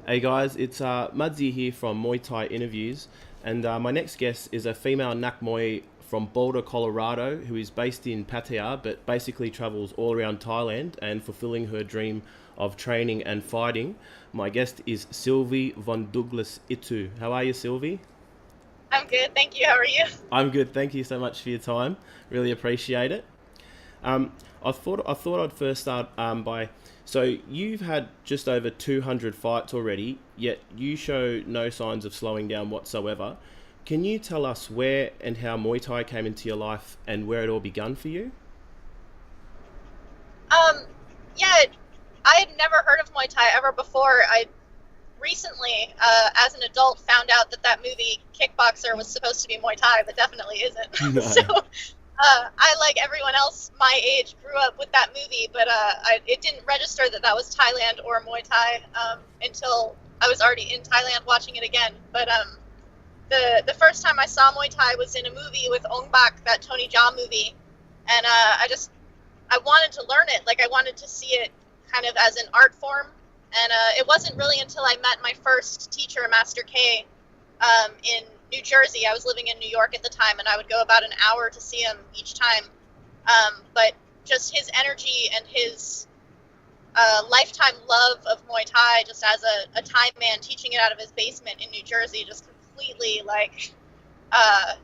Hey guys, it's Mudzi here from Muay Thai Interviews, and my next guest is a female Nak Muay from Boulder, Colorado, who is based in Pattaya, but basically travels all around Thailand and fulfilling her dream of training and fighting. My guest is Sylvie von Duuglas-Ittu. How are you, Sylvie? I'm good, thank you. How are you? I'm good. Thank you so much for your time. Really appreciate it. I thought I'd first start by so you've had just over 200 fights already, yet you show no signs of slowing down whatsoever. Can you tell us where and how Muay Thai came into your life and where it all began for you? Um, yeah, I had never heard of Muay Thai ever before. I recently, as an adult, found out that that movie Kickboxer was supposed to be Muay Thai, but definitely isn't. No. So, I, like everyone else my age, grew up with that movie, but it didn't register that that was Thailand or Muay Thai until I was already in Thailand watching it again. But the first time I saw Muay Thai was in a movie with Ong Bak, that Tony Jaa movie, and I wanted to learn it. Like I wanted to see it kind of as an art form, and it wasn't really until I met my first teacher, Master K, in New Jersey. I was living in New York at the time, and I would go about an hour to see him each time. But just his energy and his lifetime love of Muay Thai, just as a Thai man teaching it out of his basement in New Jersey, just completely uh,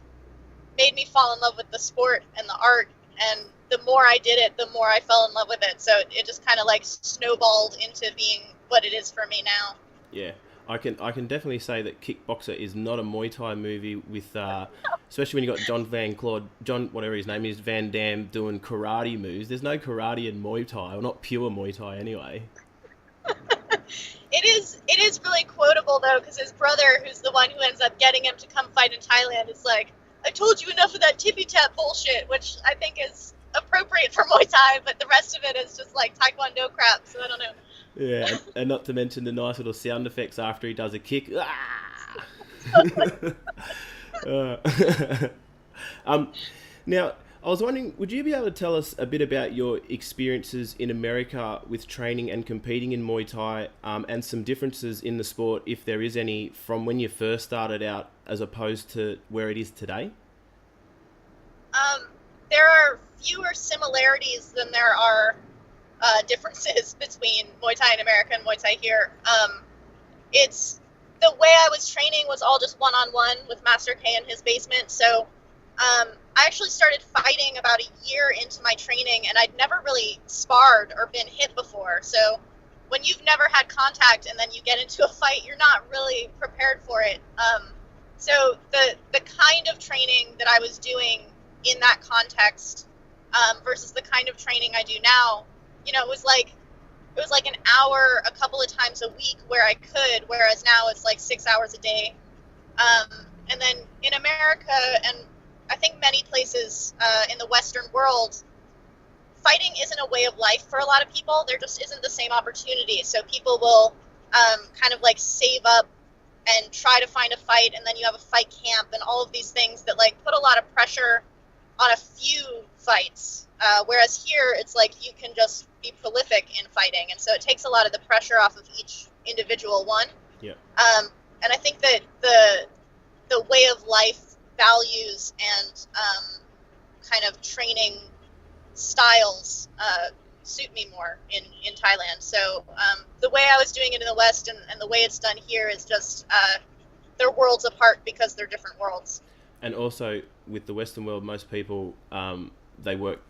made me fall in love with the sport and the art. And the more I did it, the more I fell in love with it. So it just kind of like snowballed into being what it is for me now. Yeah, I can definitely say that Kickboxer is not a Muay Thai movie with, especially when you got John whatever his name is, Van Damme doing karate moves. There's no karate in Muay Thai, or not pure Muay Thai anyway. It is really quotable though, because his brother, who's the one who ends up getting him to come fight in Thailand, is like, "I told you enough of that tippy tap bullshit," which I think is appropriate for Muay Thai, but the rest of it is just like Taekwondo crap. So I don't know. Yeah, and not to mention the nice little sound effects after he does a kick. Ah! Uh, um, now, I was wondering, would you be able to tell us a bit about your experiences in America with training and competing in Muay Thai, and some differences in the sport, if there is any, from when you first started out as opposed to where it is today? There are fewer similarities than there are differences between Muay Thai in America and Muay Thai here. It's the way I was training was all just one-on-one with Master K in his basement. So I actually started fighting about a year into my training, and I'd never really sparred or been hit before. So when you've never had contact and then you get into a fight, you're not really prepared for it. So the kind of training that I was doing in that context versus the kind of training I do now, it was like an hour a couple of times a week where I could, whereas now it's like 6 hours a day. And then in America, and I think many places in the Western world, fighting isn't a way of life for a lot of people. There just isn't the same opportunity. So people will kind of like save up and try to find a fight, and then you have a fight camp and all of these things that like put a lot of pressure on a few fights. Whereas here, it's like you can just be prolific in fighting, and so it takes a lot of the pressure off of each individual one. Yeah. And I think that the way of life values and kind of training styles suit me more in Thailand. So the way I was doing it in the West and the way it's done here is just they're worlds apart because they're different worlds. And also, with the Western world, most people, they work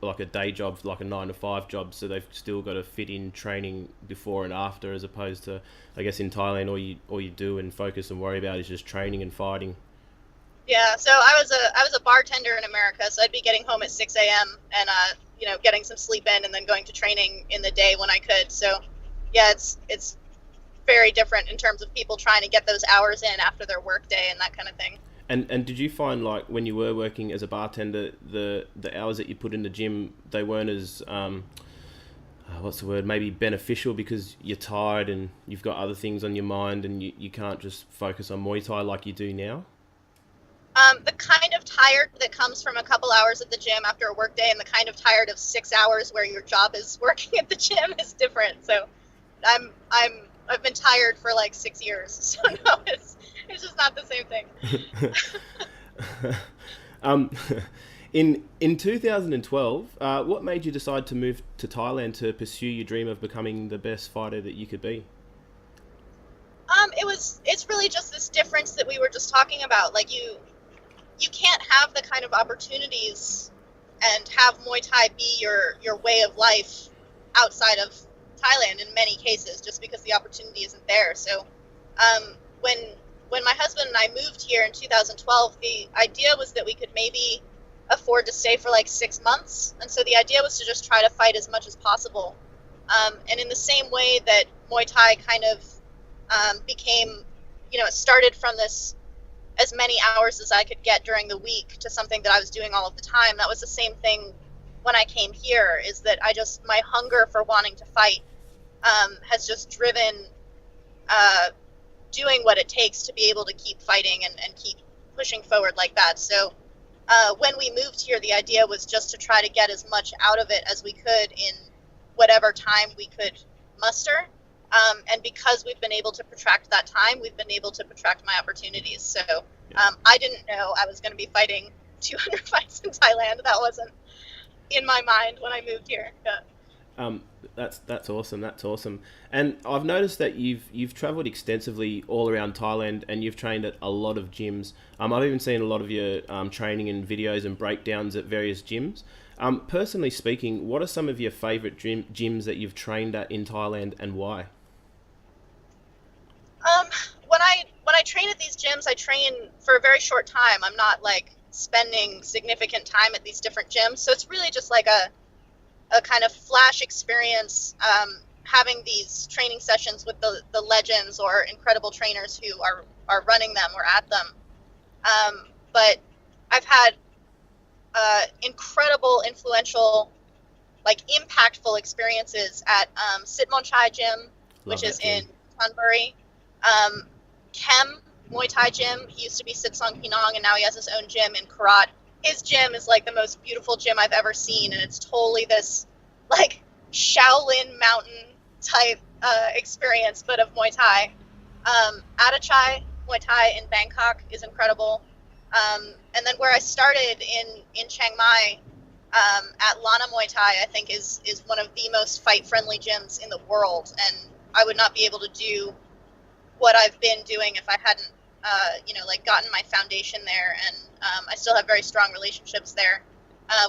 like a day job, like a 9 to 5 job, so they've still got to fit in training before and after, as opposed to, I guess, in Thailand, all you do and focus and worry about is just training and fighting. Yeah, so I was a bartender in America, so I'd be getting home at 6 a.m. and getting some sleep in, and then going to training in the day when I could. So yeah, it's very different in terms of people trying to get those hours in after their work day and that kind of thing. And did you find, like, when you were working as a bartender, the hours that you put in the gym, they weren't as what's the word, maybe beneficial because you're tired and you've got other things on your mind and you can't just focus on Muay Thai like you do now? The kind of tired that comes from a couple hours at the gym after a work day and the kind of tired of 6 hours where your job is working at the gym is different. So I'm I've been tired for like 6 years, so no, it's just not the same thing. In 2012, what made you decide to move to Thailand to pursue your dream of becoming the best fighter that you could be? It's really just this difference that we were just talking about. Like you can't have the kind of opportunities and have Muay Thai be your way of life outside of Thailand in many cases, just because the opportunity isn't there. So when my husband and I moved here in 2012, the idea was that we could maybe afford to stay for like 6 months. And so the idea was to just try to fight as much as possible. And in the same way that Muay Thai kind of became, it started from this as many hours as I could get during the week to something that I was doing all of the time. That was the same thing when I came here, is that my hunger for wanting to fight has just driven doing what it takes to be able to keep fighting and keep pushing forward like that. So when we moved here, the idea was just to try to get as much out of it as we could in whatever time we could muster. And because we've been able to protract that time, we've been able to protract my opportunities. So I didn't know I was going to be fighting 200 fights in Thailand. That wasn't in my mind when I moved here. Yeah. That's awesome. That's awesome. And I've noticed that you've travelled extensively all around Thailand, and you've trained at a lot of gyms. I've even seen a lot of your training and videos and breakdowns at various gyms. Personally speaking, what are some of your favourite gyms that you've trained at in Thailand, and why? When I train at these gyms, I train for a very short time. I'm not like spending significant time at these different gyms, so it's really just like a kind of flash experience, having these training sessions with the legends or incredible trainers who are running them or at them. But I've had incredible, influential, like impactful experiences at Sitmon Chai Gym, which is in Thonburi. Kem Muay Thai Gym, he used to be Sitsong Pinong, and now he has his own gym in Karat. His gym is like the most beautiful gym I've ever seen, and it's totally this like Shaolin mountain type experience, but of Muay Thai. Adachai Muay Thai in Bangkok is incredible. And then where I started in Chiang Mai at Lana Muay Thai, I think is one of the most fight-friendly gyms in the world, and I would not be able to do what I've been doing if I hadn't, like gotten my foundation there, and I still have very strong relationships there.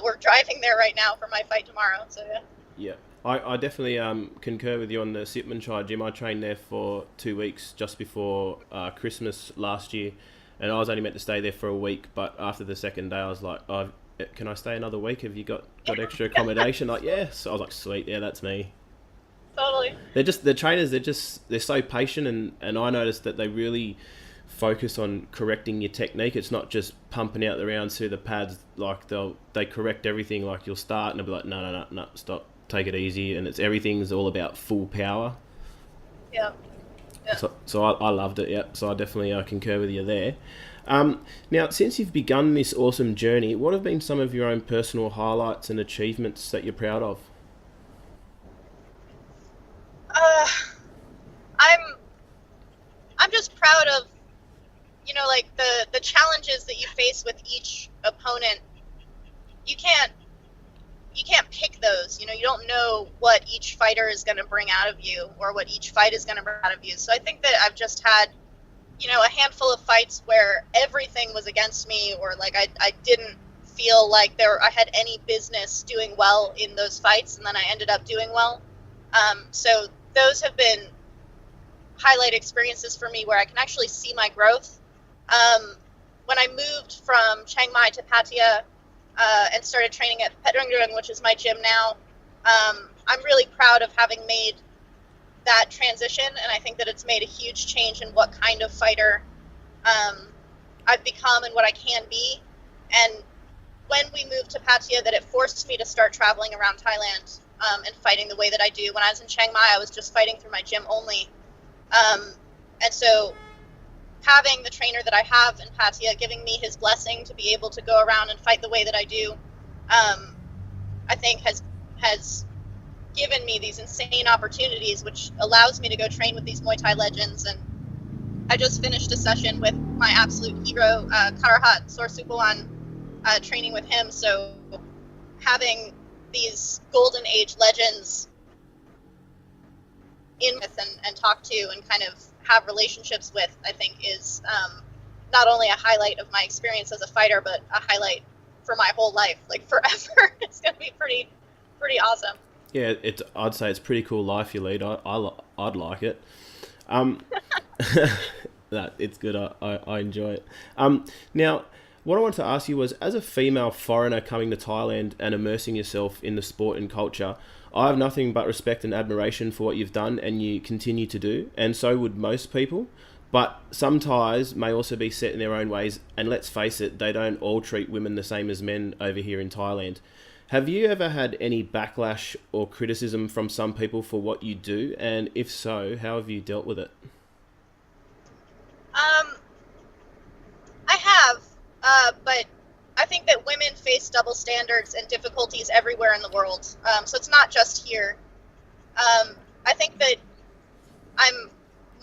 We're driving there right now for my fight tomorrow, so yeah. Yeah, I definitely concur with you on the Sitmon Chai Gym. I trained there for 2 weeks just before Christmas last year, and I was only meant to stay there for a week, but after the second day I was like, can I stay another week? Have you got extra accommodation? Like, yes. So I was like, sweet, yeah, that's me. Totally. The trainers, they're so patient, and I noticed that they really focus on correcting your technique. It's not just pumping out the rounds through the pads. Like they correct everything. Like you'll start and they'll be like, no, stop, take it easy, and everything's all about full power. Yeah. So I loved it. Yeah. So I definitely concur with you there. Now, since you've begun this awesome journey, what have been some of your own personal highlights and achievements that you're proud of? I'm just proud of, like the challenges that you face with each opponent. You can't pick those. You don't know what each fighter is going to bring out of you or what each fight is going to bring out of you. So I think that I've just had, a handful of fights where everything was against me, or like I didn't feel like I had any business doing well in those fights, and then I ended up doing well. So those have been highlight experiences for me where I can actually see my growth. When I moved from Chiang Mai to Pattaya and started training at Petrangdung, which is my gym now, I'm really proud of having made that transition, and I think that it's made a huge change in what kind of fighter I've become and what I can be. And when we moved to Pattaya, that it forced me to start traveling around Thailand and fighting the way that I do. When I was in Chiang Mai, I was just fighting through my gym only. And so having the trainer that I have in Pattaya giving me his blessing to be able to go around and fight the way that I do, I think has given me these insane opportunities, which allows me to go train with these Muay Thai legends. And I just finished a session with my absolute hero, Karahat Sorsubuan, training with him. So having these golden age legends in with and talk to and kind of have relationships with, I think is not only a highlight of my experience as a fighter, but a highlight for my whole life, like forever. It's going to be pretty awesome. Yeah, I'd say it's a pretty cool life you lead. I'd like it. That it's good. I enjoy it. Now, what I wanted to ask you was, as a female foreigner coming to Thailand and immersing yourself in the sport and culture, I have nothing but respect and admiration for what you've done and you continue to do, and so would most people. But some Thais may also be set in their own ways, and let's face it, they don't all treat women the same as men over here in Thailand. Have you ever had any backlash or criticism from some people for what you do? And if so, how have you dealt with it? I have, but I think that women face double standards and difficulties everywhere in the world. So it's not just here. I think that I'm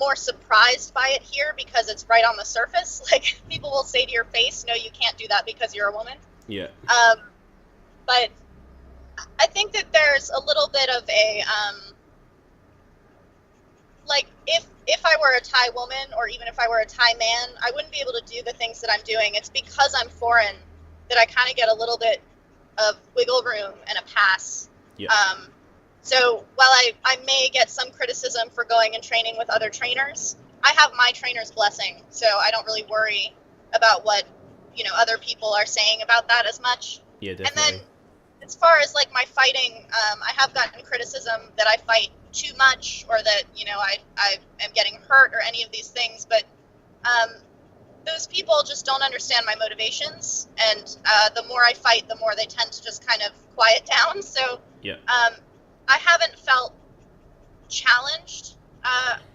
more surprised by it here because it's right on the surface. Like, people will say to your face, no, you can't do that because you're a woman. Yeah. But I think that there's a little bit of a, like, if I were a Thai woman or even if I were a Thai man, I wouldn't be able to do the things that I'm doing. It's because I'm foreign that I kind of get a little bit of wiggle room and a pass. Yeah. So while I may get some criticism for going and training with other trainers, I have my trainer's blessing, so I don't really worry about what, other people are saying about that as much. Yeah, definitely. And then as far as like my fighting, I have gotten criticism that I fight too much or that, I am getting hurt or any of these things, but those people just don't understand my motivations, and the more I fight, the more they tend to just kind of quiet down. So yeah. I haven't felt challenged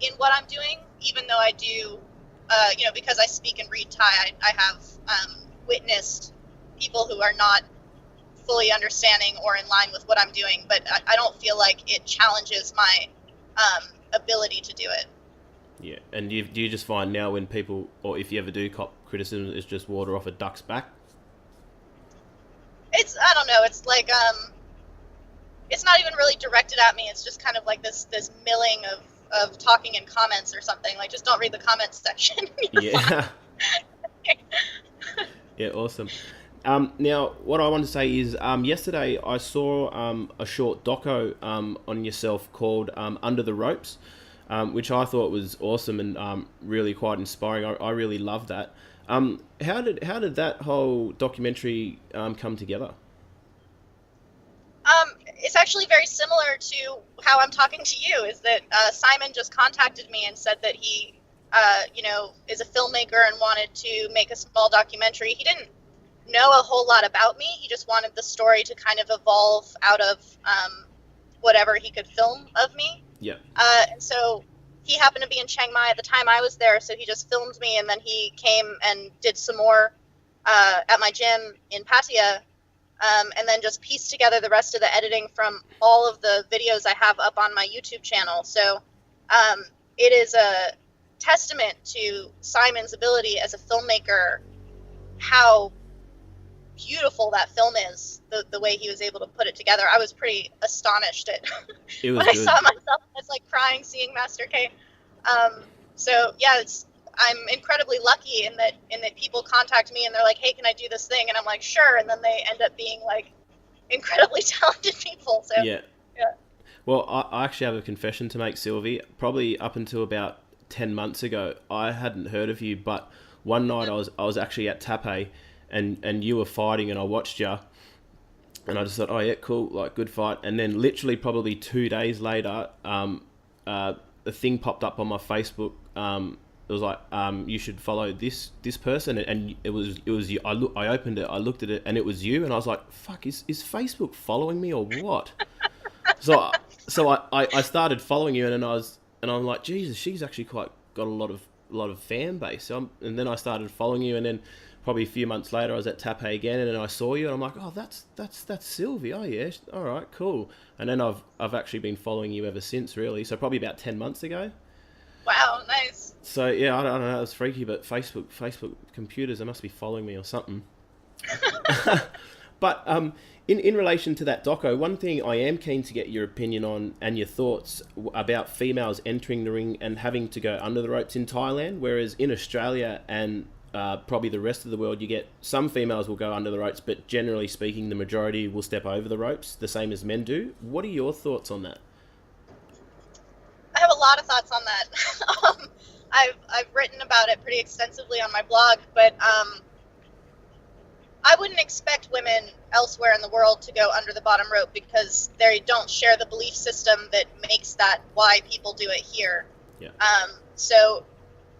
in what I'm doing, even though I do, because I speak and read Thai, I have witnessed people who are not fully understanding or in line with what I'm doing, but I don't feel like it challenges my ability to do it. Yeah, and do you just find now when people, or if you ever do cop criticism, it's just water off a duck's back? I don't know, it's like, it's not even really directed at me, it's just kind of like this milling of talking in comments or something, like, just don't read the comments section. Yeah. Yeah, awesome. Now, what I want to say is, yesterday I saw a short doco on yourself called Under the Ropes, which I thought was awesome and really quite inspiring. I really loved that. How did that whole documentary come together? It's actually very similar to how I'm talking to you, is that Simon just contacted me and said that he, is a filmmaker and wanted to make a small documentary. He didn't know a whole lot about me. He just wanted the story to kind of evolve out of whatever he could film of me. Yeah. And so he happened to be in Chiang Mai at the time I was there, so he just filmed me, and then he came and did some more at my gym in Pattaya, and then just pieced together the rest of the editing from all of the videos I have up on my YouTube channel. So it is a testament to Simon's ability as a filmmaker, how beautiful that film is, the way he was able to put it together. I was pretty astonished at when I saw myself. I was like crying seeing Master K. So yeah, I'm incredibly lucky in that people contact me and they're like, hey, can I do this thing? And I'm like, sure. And then they end up being like incredibly talented people. So yeah. Well, I actually have a confession to make, Sylvie. Probably up until about 10 months ago, I hadn't heard of you, but one night I was actually at Taipei, and you were fighting, and I watched you, and I just thought, oh yeah, cool, like, good fight. And then literally probably 2 days later, a thing popped up on my Facebook. It was like, you should follow this person, and it was you. I opened it, I looked at it, and it was you, and I was like, fuck, is Facebook following me or what? So I started following you, and I'm like, Jesus, she's actually quite got a lot of fan base. And then I started following you, and then probably a few months later, I was at Tape again, and then I saw you, and I'm like, oh, that's Sylvie. Oh yeah, all right, cool. And then I've actually been following you ever since, really. So probably about 10 months ago. Wow, nice. So yeah, I don't know, it was freaky, but Facebook computers, they must be following me or something. But in relation to that doco, one thing I am keen to get your opinion on and your thoughts about females entering the ring and having to go under the ropes in Thailand, whereas in Australia and probably the rest of the world, you get some females will go under the ropes, but generally speaking, the majority will step over the ropes, the same as men do. What are your thoughts on that? I have a lot of thoughts on that. I've written about it pretty extensively on my blog, but I wouldn't expect women elsewhere in the world to go under the bottom rope because they don't share the belief system that makes that why people do it here. Yeah. So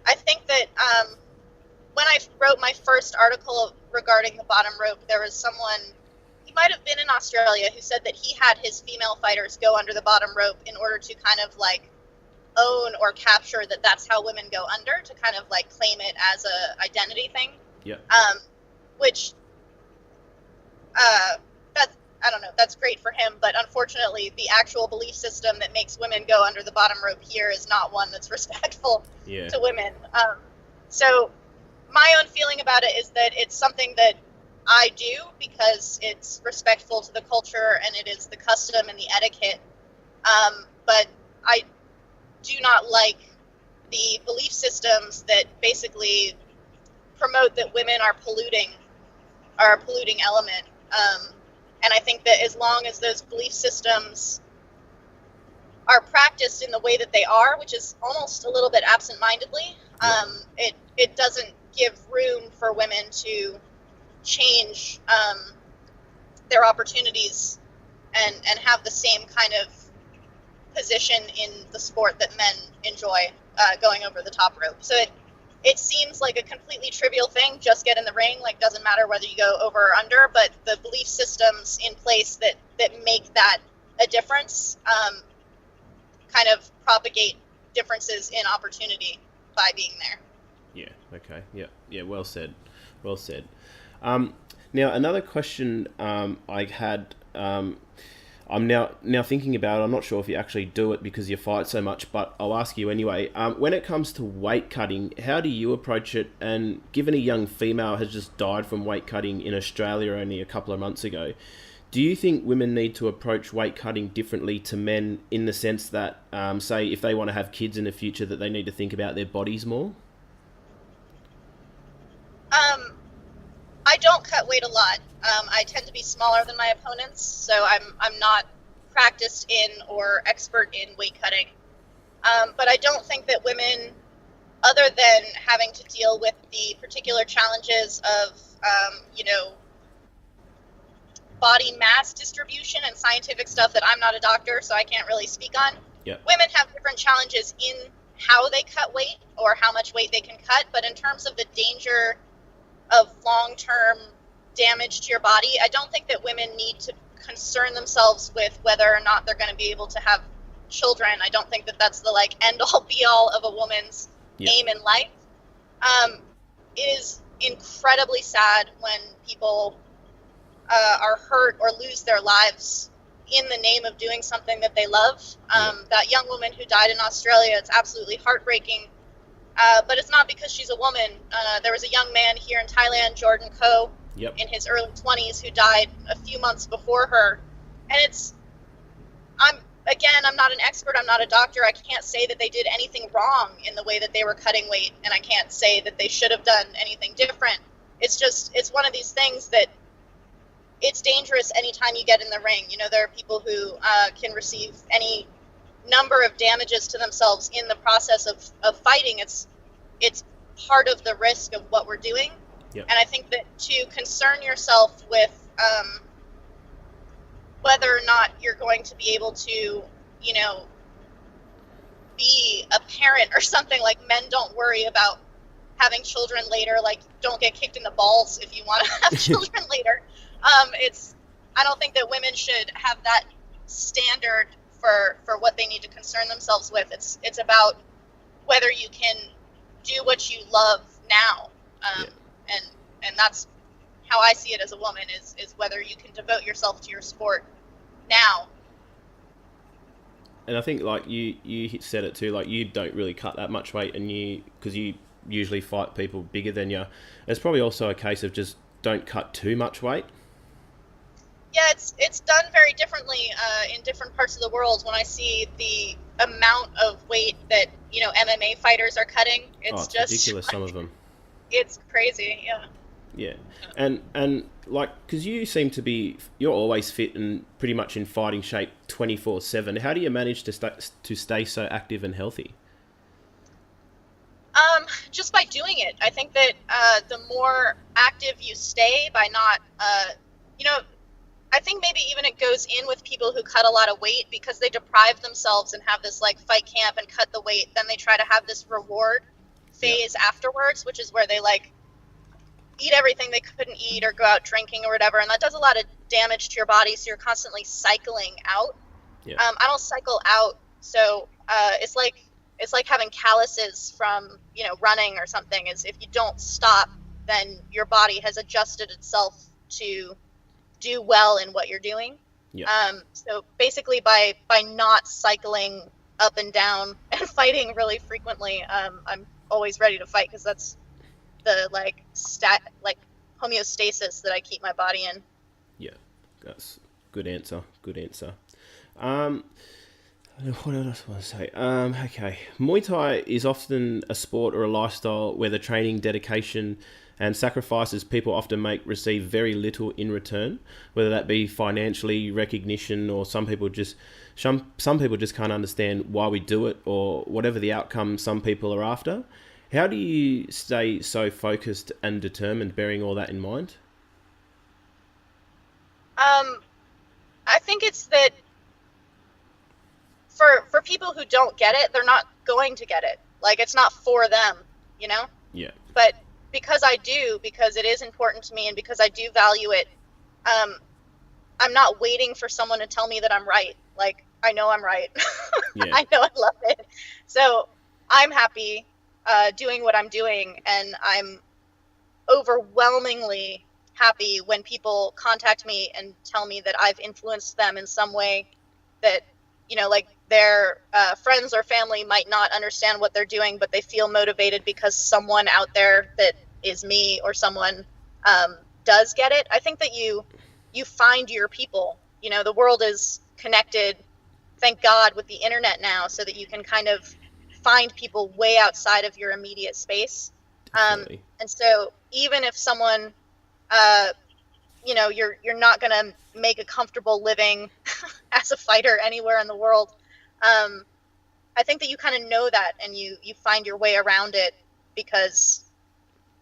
I think that when I wrote my first article regarding the bottom rope, there was someone, he might have been in Australia, who said that he had his female fighters go under the bottom rope in order to kind of like own or capture that that's how women go under, to kind of like claim it as a identity thing. Yeah. Which that's, I don't know, that's great for him, but unfortunately the actual belief system that makes women go under the bottom rope here is not one that's respectful to women. So my own feeling about it is that it's something that I do because it's respectful to the culture and it is the custom and the etiquette. But I do not like the belief systems that basically promote that women are a polluting element. And I think that as long as those belief systems are practiced in the way that they are, which is almost a little bit absent-mindedly, it doesn't give room for women to change their opportunities and have the same kind of position in the sport that men enjoy, going over the top rope. So it seems like a completely trivial thing, just get in the ring, like doesn't matter whether you go over or under, but the belief systems in place that make that a difference kind of propagate differences in opportunity by being there. Yeah, okay, yeah, well said. Now, another question I had, I'm now thinking about it. I'm not sure if you actually do it because you fight so much, but I'll ask you anyway. When it comes to weight cutting, how do you approach it? And given a young female has just died from weight cutting in Australia only a couple of months ago, do you think women need to approach weight cutting differently to men in the sense that, say, if they want to have kids in the future, that they need to think about their bodies more? I don't cut weight a lot. I tend to be smaller than my opponents, so I'm not practiced in or expert in weight cutting. But I don't think that women, other than having to deal with the particular challenges of, body mass distribution and scientific stuff that I'm not a doctor, so I can't really speak on. Yep. Women have different challenges in how they cut weight or how much weight they can cut, but in terms of the danger of long-term damage to your body, I don't think that women need to concern themselves with whether or not they're going to be able to have children. I don't think that that's the end-all be-all of a woman's aim in life. It is incredibly sad when people are hurt or lose their lives in the name of doing something that they love. That young woman who died in Australia, it's absolutely heartbreaking. But it's not because she's a woman. There was a young man here in Thailand, Jordan Ko, in his early 20s, who died a few months before her. And I'm not an expert. I'm not a doctor. I can't say that they did anything wrong in the way that they were cutting weight, and I can't say that they should have done anything different. It's one of these things that it's dangerous anytime you get in the ring. There are people who can receive any number of damages to themselves in the process of fighting. It's part of the risk of what we're doing. And I think that to concern yourself with whether or not you're going to be able to, be a parent or something, like men don't worry about having children later, like don't get kicked in the balls if you want to have children later. I don't think that women should have that standard for what they need to concern themselves with. It's about whether you can do what you love now, and that's how I see it as a woman, is whether you can devote yourself to your sport now. And I think like you said it too, like you don't really cut that much weight, and because you usually fight people bigger than you. It's probably also a case of just don't cut too much weight. Yeah, it's done very differently in different parts of the world. When I see the amount of weight that MMA fighters are cutting, it's just ridiculous. Some of them. It's crazy. Yeah. Yeah, and like, because you seem to be, you're always fit and pretty much in fighting shape 24/7. How do you manage to stay so active and healthy? Just by doing it. I think that the more active you stay by not, I think maybe even it goes in with people who cut a lot of weight because they deprive themselves and have this like fight camp and cut the weight. Then they try to have this reward phase afterwards, which is where they like eat everything they couldn't eat or go out drinking or whatever. And that does a lot of damage to your body. So you're constantly cycling out. Yeah. I don't cycle out. So it's like having calluses from, running or something. Is if you don't stop, then your body has adjusted itself to do well in what you're doing. Yeah. So basically by not cycling up and down and fighting really frequently, I'm always ready to fight because that's the homeostasis that I keep my body in. Yeah. That's good answer. Good answer. What else want to say? Okay. Muay Thai is often a sport or a lifestyle where the training, dedication, and sacrifices people often make receive very little in return, whether that be financially, recognition, or some people just can't understand why we do it, or whatever the outcome some people are after. How do you stay so focused and determined, bearing all that in mind? I think it's that for people who don't get it, they're not going to get it. Like, it's not for them, Yeah. But because it is important to me and because I do value it, I'm not waiting for someone to tell me that I'm right. Like, I know I'm right. Yeah. I know I love it. So I'm happy doing what I'm doing, and I'm overwhelmingly happy when people contact me and tell me that I've influenced them in some way that, like their friends or family might not understand what they're doing, but they feel motivated because someone out there that is me or someone does get it. I think that you find your people. The world is connected, thank God, with the internet now, so that you can kind of find people way outside of your immediate space. And so even if someone, you're not going to make a comfortable living as a fighter anywhere in the world, I think that you kind of know that, and you find your way around it because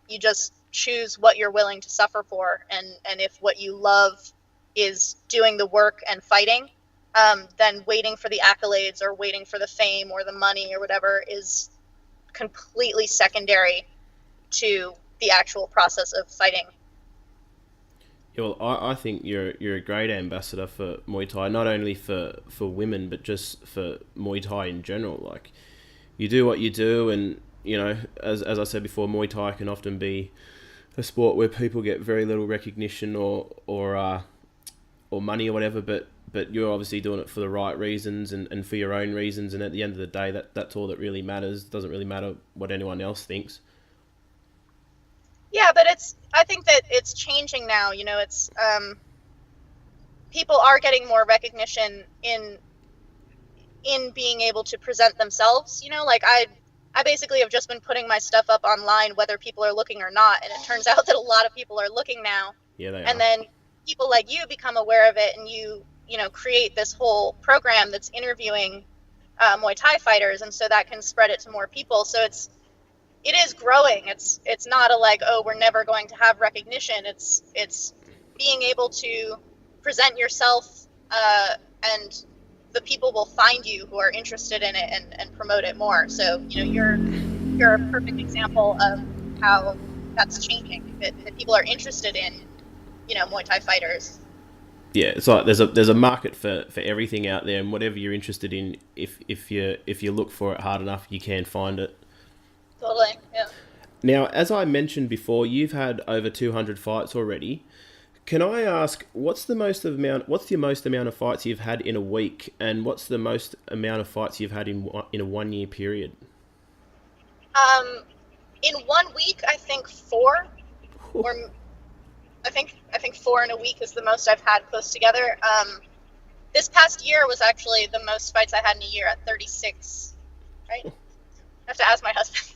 you just choose what you're willing to suffer for. And if what you love is doing the work and fighting, then waiting for the accolades or waiting for the fame or the money or whatever is completely secondary to the actual process of fighting. Yeah, well, I think you're a great ambassador for Muay Thai, not only for women, but just for Muay Thai in general. Like, you do what you do, and as I said before, Muay Thai can often be a sport where people get very little recognition or money or whatever, but you're obviously doing it for the right reasons and for your own reasons, and at the end of the day, that's all that really matters. It doesn't really matter what anyone else thinks. Yeah, but I think that it's changing now. It's people are getting more recognition in being able to present themselves. Like I basically have just been putting my stuff up online, whether people are looking or not, and it turns out that a lot of people are looking now. Yeah, they are. And then people like you become aware of it, and you create this whole program that's interviewing Muay Thai fighters, and so that can spread it to more people. So it is growing. It's not a like, oh, we're never going to have recognition. It's being able to present yourself, and the people will find you who are interested in it and promote it more. So you're a perfect example of how that's changing. That people are interested in Muay Thai fighters. Yeah, it's like there's a market for everything out there, and whatever you're interested in, if you look for it hard enough, you can find it. Totally, yeah. Now, as I mentioned before, you've had over 200 fights already. Can I ask, what's your most amount of fights you've had in a week, and what's the most amount of fights you've had in a 1 year period? In 1 week, I think four, or I think four in a week is the most I've had close together. This past year was actually the most fights I had in a year at 36. Right? I have to ask my husband.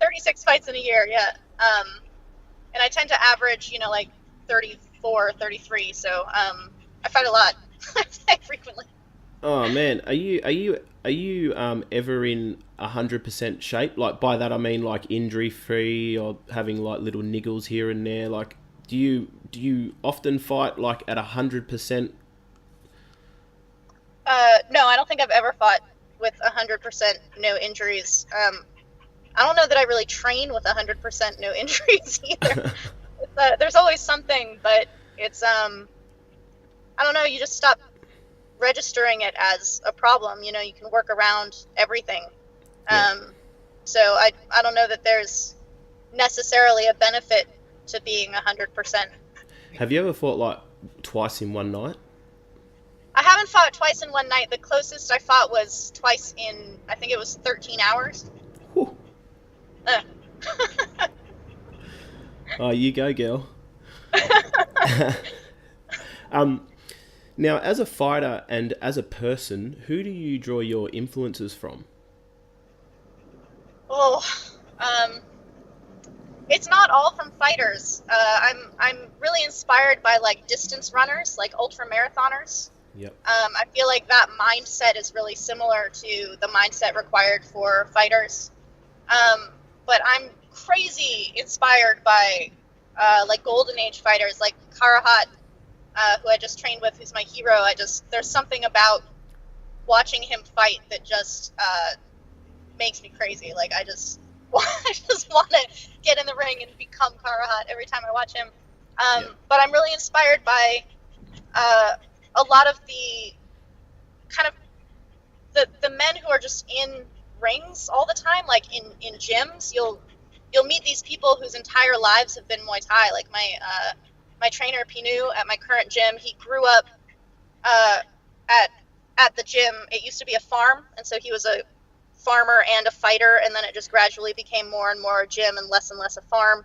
36 fights in a year, yeah. And I tend to average, like 34, 33. So I fight a lot. I fight frequently. Oh man, are you ever in 100% shape? Like by that I mean like injury free or having like little niggles here and there. Like do you often fight like at 100%? No, I don't think I've ever fought with 100% no injuries. I don't know that I really train with 100% no injuries either. There's always something, but it's I don't know. You just stop registering it as a problem. You can work around everything. Yeah. So I don't know that there's necessarily a benefit to being 100%. Have you ever fought like twice in one night? I haven't fought twice in one night. The closest I fought was twice in, I think it was 13 hours. Whew. Oh, you go, girl. Now, as a fighter and as a person, who do you draw your influences from? Oh, it's not all from fighters. I'm really inspired by like distance runners, like ultra marathoners. Yep. I feel like that mindset is really similar to the mindset required for fighters. But I'm crazy inspired by like golden age fighters like Karahat, who I just trained with, who's my hero. There's something about watching him fight that just makes me crazy. Like I just want to get in the ring and become Karahat every time I watch him. Yeah. But I'm really inspired by a lot of the kind of the men who are just in rings all the time, like in gyms. You'll meet these people whose entire lives have been Muay Thai. Like my trainer Pinu at my current gym, he grew up at the gym. It used to be a farm, and so he was a farmer and a fighter, and then it just gradually became more and more a gym and less a farm.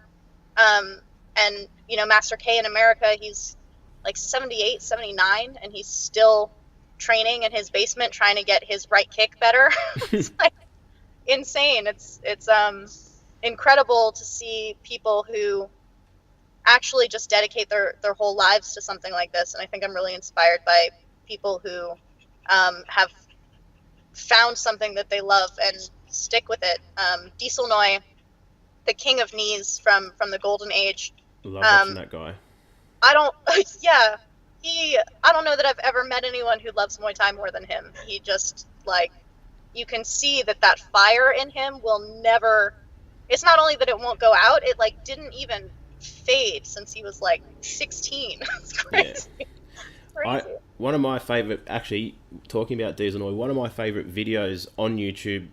And Master K in America, he's like 78, 79, and he's still training in his basement trying to get his right kick better. It's like insane. It's incredible to see people who actually just dedicate their whole lives to something like this. And I think I'm really inspired by people who have found something that they love and stick with it. Diesel Noi, the king of knees from the golden age. Love watching that guy. I don't know that I've ever met anyone who loves Muay Thai more than him. He just, like, you can see that fire in him will never, it's not only that it won't go out, it like didn't even fade since he was like 16. It's crazy. Yeah. Crazy. One of my favorite, actually, talking about Diesel Noi, one of my favorite videos on YouTube,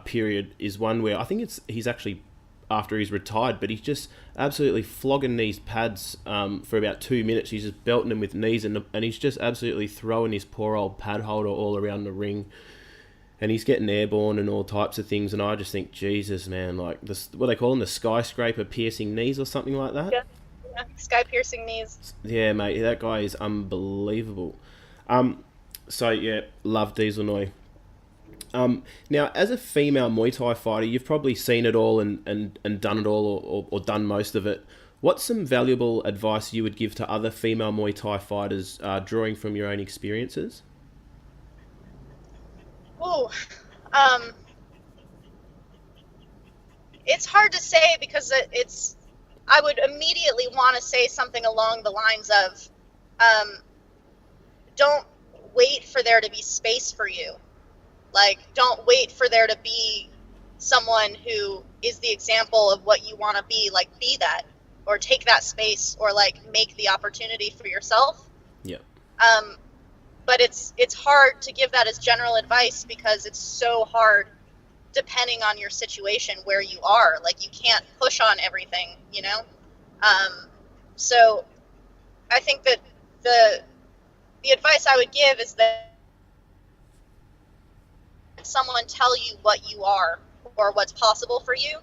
period, is one where I think he's actually after he's retired, but he's just absolutely flogging these pads for about 2 minutes. He's just belting them with knees, and he's just absolutely throwing his poor old pad holder all around the ring, and he's getting airborne and all types of things. And I just think, Jesus, man, like this, what they call them, the skyscraper piercing knees or something like that. Yeah, sky piercing knees. Yeah, mate, that guy is unbelievable. So yeah, love Diesel Noi. Now, as a female Muay Thai fighter, you've probably seen it all and done it all or done most of it. What's some valuable advice you would give to other female Muay Thai fighters, drawing from your own experiences? Ooh, it's hard to say because I would immediately want to say something along the lines of, don't wait for there to be space for you. Like, don't wait for there to be someone who is the example of what you want to be. Like, be that, or take that space, or like make the opportunity for yourself. Yeah. But it's hard to give that as general advice because it's so hard depending on your situation where you are. Like, you can't push on everything, you know? So I think that the advice I would give is that someone tell you what you are or what's possible for you.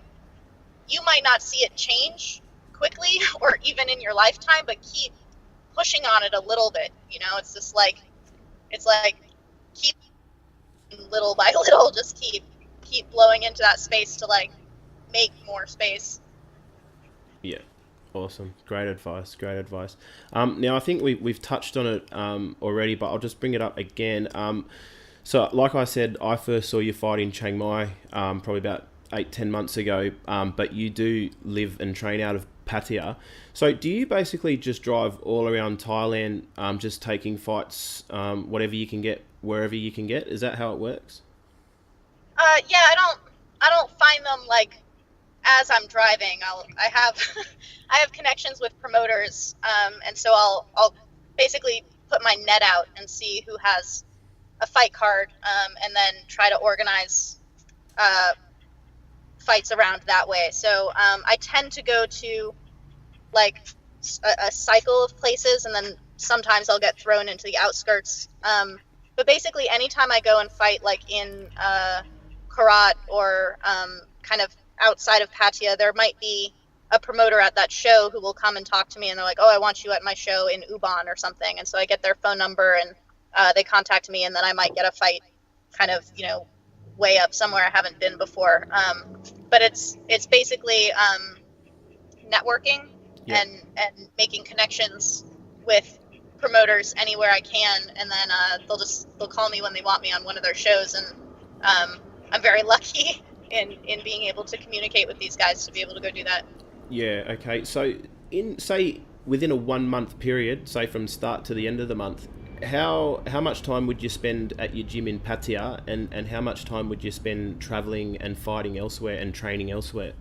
You might not see it change quickly or even in your lifetime, but keep pushing on it a little bit. You know, it's just like, it's like keep little by little, just keep blowing into that space to like make more space. Yeah. Awesome. Great advice. Great advice. Now, I think we've touched on it already, but I'll just bring it up again. So, like I said, I first saw you fight in Chiang Mai probably about 8-10 months ago, but you do live and train out of Pattaya. So, do you basically just drive all around Thailand, just taking fights, whatever you can get, wherever you can get? Is that how it works? Yeah, I don't find them like as I'm driving. I have I have connections with promoters, and so I'll basically put my net out and see who has a fight card, and then try to organize fights around that way. So I tend to go to like a cycle of places, and then sometimes I'll get thrown into the outskirts. But basically, anytime I go and fight, like in Karat or kind of outside of Pattaya, there might be a promoter at that show who will come and talk to me, and they're like, "Oh, I want you at my show in Ubon or something." And so I get their phone number, and they contact me, and then I might get a fight kind of, you know, way up somewhere I haven't been before. But it's basically networking. Yeah. and making connections with promoters anywhere I can, and then they'll call me when they want me on one of their shows, and I'm very lucky in being able to communicate with these guys to be able to go do that. Yeah. Okay. So say within a 1 month period, say from start to the end of the month, how much time would you spend at your gym in Pattaya, and how much time would you spend traveling and fighting elsewhere and training elsewhere?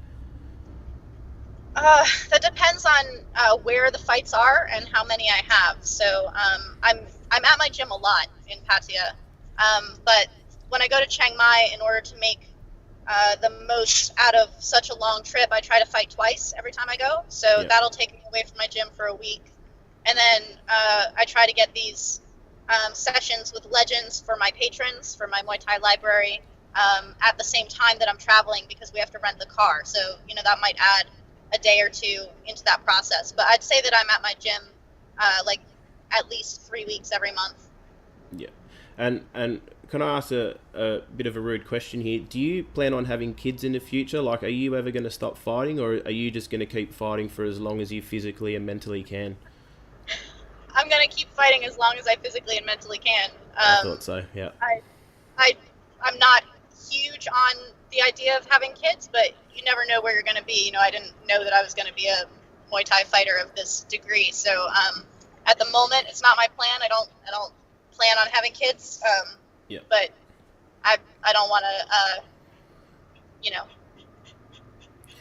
That depends on where the fights are and how many I have. So I'm at my gym a lot in Pattaya, but when I go to Chiang Mai, in order to make the most out of such a long trip, I try to fight twice every time I go. So yeah. That'll take me away from my gym for a week, and then I try to get these sessions with legends for my patrons, for my Muay Thai library, at the same time that I'm traveling, because we have to rent the car. So, you know, that might add a day or two into that process. But I'd say that I'm at my gym like at least 3 weeks every month. Yeah. And can I ask a bit of a rude question here? Do you plan on having kids in the future? Like, are you ever going to stop fighting, or are you just going to keep fighting for as long as you physically and mentally can? I'm going to keep fighting as long as I physically and mentally can. I thought so, yeah. I'm not huge on the idea of having kids, but you never know where you're going to be. You know, I didn't know that I was going to be a Muay Thai fighter of this degree. So at the moment, it's not my plan. I don't plan on having kids. Yeah. But I don't want to, you know,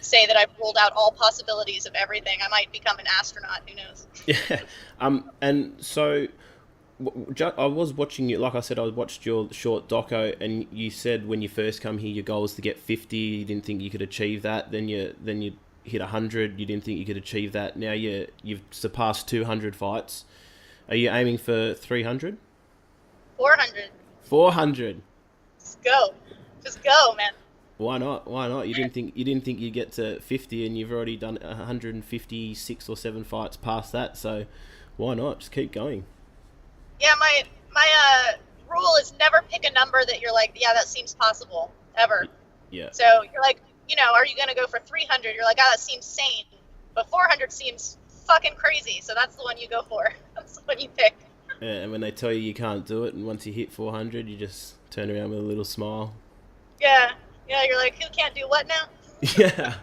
say that I've ruled out all possibilities of everything. I might become an astronaut. Who knows? Yeah. And so I was watching you, like I said, I watched your short doco, and you said when you first come here, your goal was to get 50. You didn't think you could achieve that. Then you hit 100. You didn't think you could achieve that. Now you've surpassed 200 fights. Are you aiming for 300? 400. 400. Just go, man. Why not? You didn't think you'd get to 50, and you've already done 156 or 7 fights past that. So why not? Just keep going. Yeah, my rule is never pick a number that you're like, yeah, that seems possible, ever. Yeah. So you're like, you know, are you going to go for 300? You're like, that seems sane. But 400 seems fucking crazy, so that's the one you go for. That's the one you pick. Yeah, and when they tell you can't do it, and once you hit 400, you just turn around with a little smile. Yeah, you're like, who can't do what now? Yeah,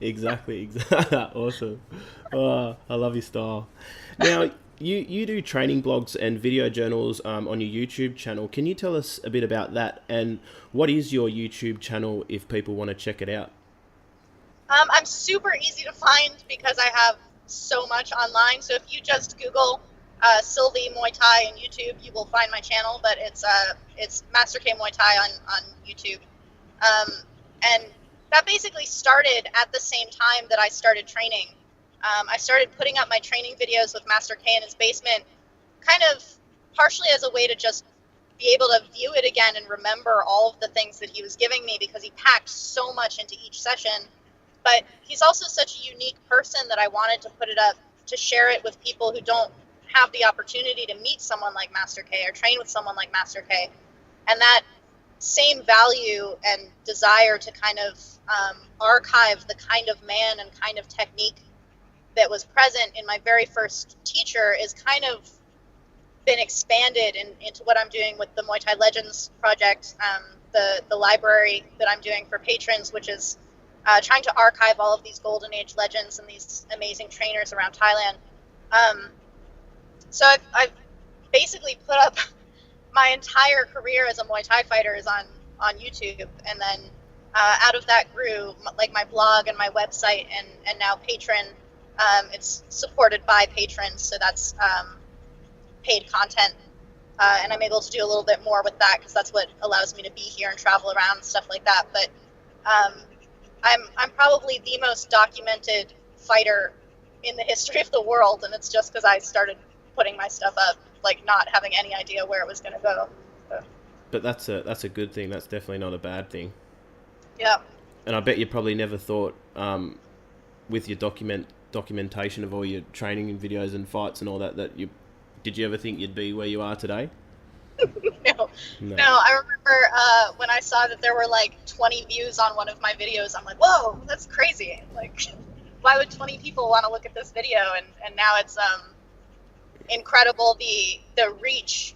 exactly. Awesome. Oh, I love your style. Now, you do training blogs and video journals on your YouTube channel. Can you tell us a bit about that, and what is your YouTube channel if people want to check it out? I'm super easy to find because I have so much online. So if you just Google Sylvie Muay Thai on YouTube, you will find my channel. But it's Master K Muay Thai on YouTube. And that basically started at the same time that I started training. I started putting up my training videos with Master K in his basement, kind of partially as a way to just be able to view it again and remember all of the things that he was giving me, because he packed so much into each session. But he's also such a unique person that I wanted to put it up to share it with people who don't have the opportunity to meet someone like Master K or train with someone like Master K. And that same value and desire to kind of archive the kind of man and kind of technique that was present in my very first teacher is kind of been expanded into what I'm doing with the Muay Thai Legends project, the library that I'm doing for patrons, which is trying to archive all of these golden age legends and these amazing trainers around Thailand. So I've basically put up my entire career as a Muay Thai fighter is on YouTube, and then out of that grew like my blog and my website and now Patreon. It's supported by patrons, so that's paid content, and I'm able to do a little bit more with that because that's what allows me to be here and travel around and stuff like that. But I'm probably the most documented fighter in the history of the world, and it's just because I started putting my stuff up, like not having any idea where it was going to go. So. But that's a good thing. That's definitely not a bad thing. Yeah. And I bet you probably never thought, with your documentation of all your training and videos and fights and all that, did you ever think you'd be where you are today? No. I remember when I saw that there were like 20 views on one of my videos, I'm like, whoa, that's crazy. Like, why would 20 people want to look at this video? And now it's incredible the reach.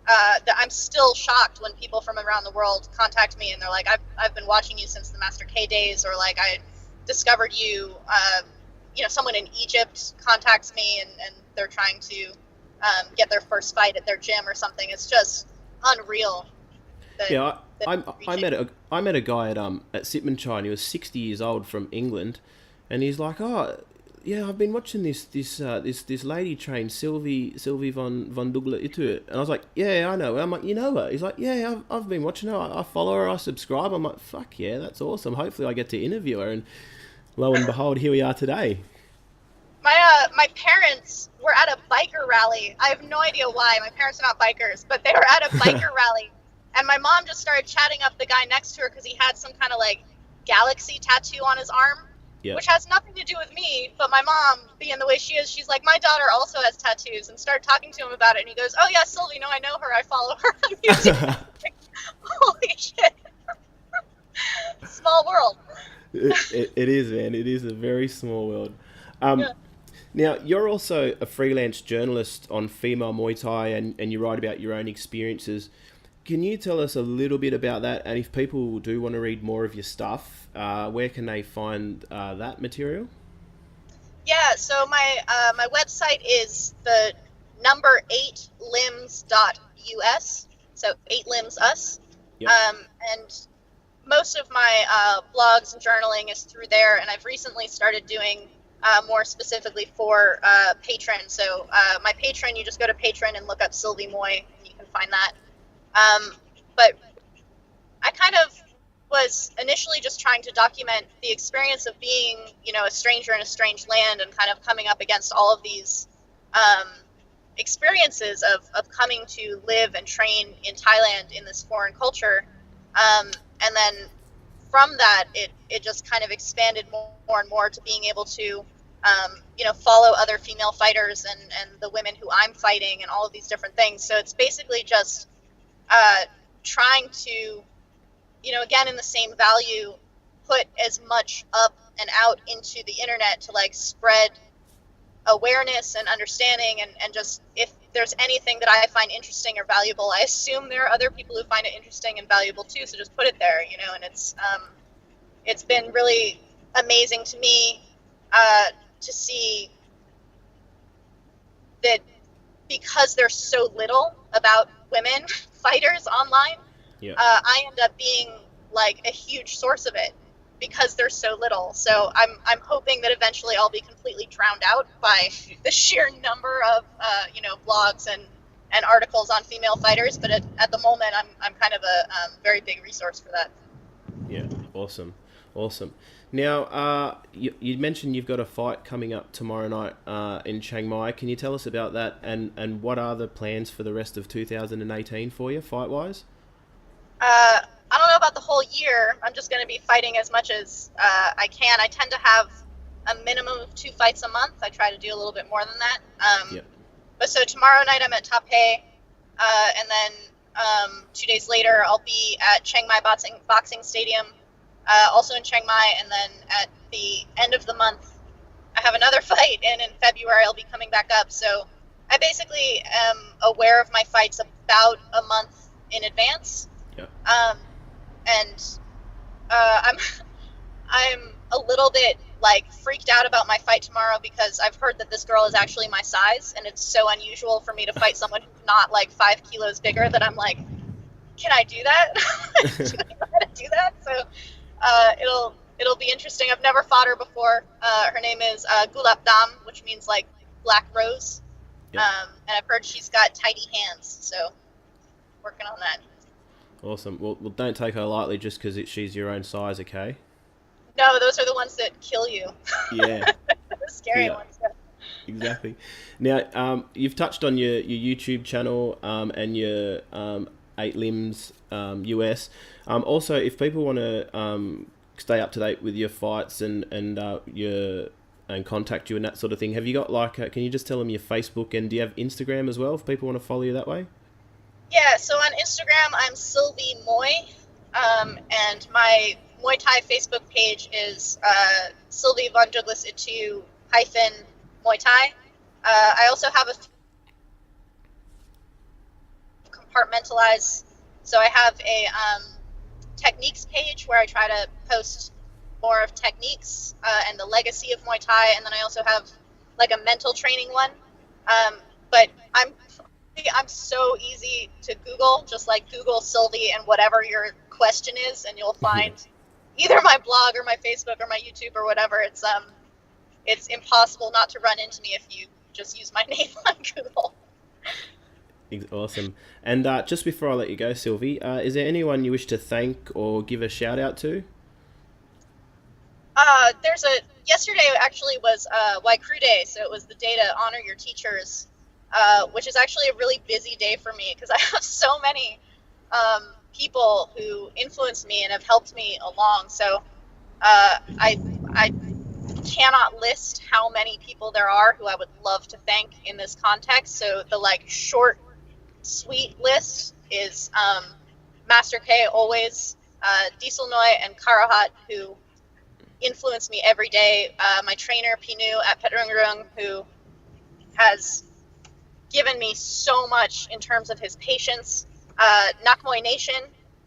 That I'm still shocked when people from around the world contact me and they're like, I've been watching you since the Master K days, or like I discovered you. Someone in Egypt contacts me and they're trying to get their first fight at their gym or something. It's just unreal. I met a guy at Sitmanchai, and he was 60 years old from England, and he's like, oh yeah, I've been watching this lady train, Sylvie von Duuglas-Ittu, and I was like, yeah, I know her. I'm like, you know her? He's like, yeah, I've been watching her. I follow her. I subscribe. I'm like, fuck yeah, that's awesome. Hopefully, I get to interview her. And lo and behold, here we are today. My parents were at a biker rally. I have no idea why. My parents are not bikers, but they were at a biker rally, and my mom just started chatting up the guy next to her because he had some kind of like galaxy tattoo on his arm. Yep. Which has nothing to do with me, but my mom, being the way she is, she's like, my daughter also has tattoos, and started talking to him about it, and he goes, oh yeah, Sylvie, no, I know her, I follow her on YouTube. Like, holy shit. Small world. It is, man. It is a very small world. Yeah. Now, you're also a freelance journalist on female Muay Thai, and you write about your own experiences. Can you tell us a little bit about that? And if people do want to read more of your stuff, where can they find that material? Yeah, so my website is the number 8limbs.us, so 8limbs.us. Yep. And most of my blogs and journaling is through there, and I've recently started doing more specifically for Patreon. So my Patreon, you just go to Patreon and look up Sylvie Moy, and you can find that. But I kind of was initially just trying to document the experience of being, a stranger in a strange land, and kind of coming up against all of these experiences of coming to live and train in Thailand in this foreign culture. And then from that, it just kind of expanded more and more to being able to, follow other female fighters and the women who I'm fighting and all of these different things. So it's basically just trying to, again, in the same value, put as much up and out into the internet to like spread awareness and understanding, and just if there's anything that I find interesting or valuable, I assume there are other people who find it interesting and valuable too, so just put it there, and it's been really amazing to me to see that because there's so little about women fighters online, I end up being like a huge source of it because there's so little. So I'm hoping that eventually I'll be completely drowned out by the sheer number of blogs and articles on female fighters. But at the moment, I'm kind of a very big resource for that. Yeah, awesome, awesome. Now, you mentioned you've got a fight coming up tomorrow night in Chiang Mai. Can you tell us about that, and what are the plans for the rest of 2018 for you, fight-wise? I don't know about the whole year. I'm just going to be fighting as much as I can. I tend to have a minimum of 2 fights a month. I try to do a little bit more than that. Yep. But so tomorrow night I'm at Top Hay, and then 2 days later I'll be at Chiang Mai Boxing Stadium, also in Chiang Mai, and then at the end of the month I have another fight, and in February I'll be coming back up. So I basically am aware of my fights about a month in advance. Yep. And I'm a little bit like freaked out about my fight tomorrow because I've heard that this girl is actually my size, and it's so unusual for me to fight someone who's not like 5 kilos bigger that I'm like, can I do that? Do I know how to do that? So it'll be interesting. I've never fought her before. Her name is Gulab Dam, which means like black rose. Yep. And I've heard she's got tidy hands, so working on that. Awesome. Well, don't take her lightly just because she's your own size, okay? No, those are the ones that kill you. Yeah. The scary Yeah. ones. Yeah. Exactly. Now, you've touched on your YouTube channel and your 8 Limbs US. Also, if people want to stay up to date with your fights and contact you and that sort of thing, have you got can you just tell them your Facebook, and do you have Instagram as well if people want to follow you that way? Yeah, so on Instagram, I'm Sylvie Muay, and my Muay Thai Facebook page is Sylvie von Duuglas-Ittu hyphen Muay Thai. I also have a compartmentalize, so I have a techniques page where I try to post more of techniques and the legacy of Muay Thai, and then I also have like a mental training one. But I'm so easy to Google, just like Google Sylvie and whatever your question is, and you'll find either my blog or my Facebook or my YouTube or whatever. It's impossible not to run into me if you just use my name on Google. Awesome. And just before I let you go, Sylvie, is there anyone you wish to thank or give a shout out to? Yesterday actually was Waikru Day, so it was the day to honor your teachers, which is actually a really busy day for me because I have so many people who influenced me and have helped me along. So I cannot list how many people there are who I would love to thank in this context. So the short, sweet list is Master K always, Diesel Noi, and Karahat, who influence me every day. My trainer Pinu at Petrungrung, who has given me so much in terms of his patience. Nakmoy Nation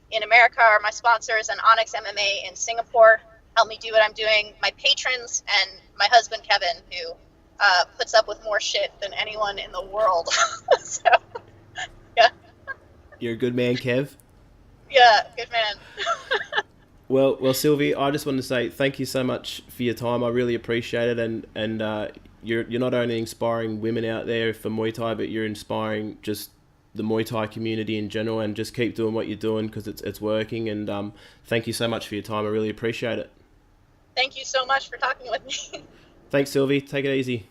in America are my sponsors, and Onyx MMA in Singapore help me do what I'm doing. My patrons and my husband Kevin, who puts up with more shit than anyone in the world. So, yeah. You're a good man, Kev. Yeah, good man. Well, Sylvie, I just want to say thank you so much for your time. I really appreciate it, and you're not only inspiring women out there for Muay Thai, but you're inspiring just the Muay Thai community in general, and just keep doing what you're doing because it's working. And thank you so much for your time. I really appreciate it. Thank you so much for talking with me. Thanks, Sylvie. Take it easy.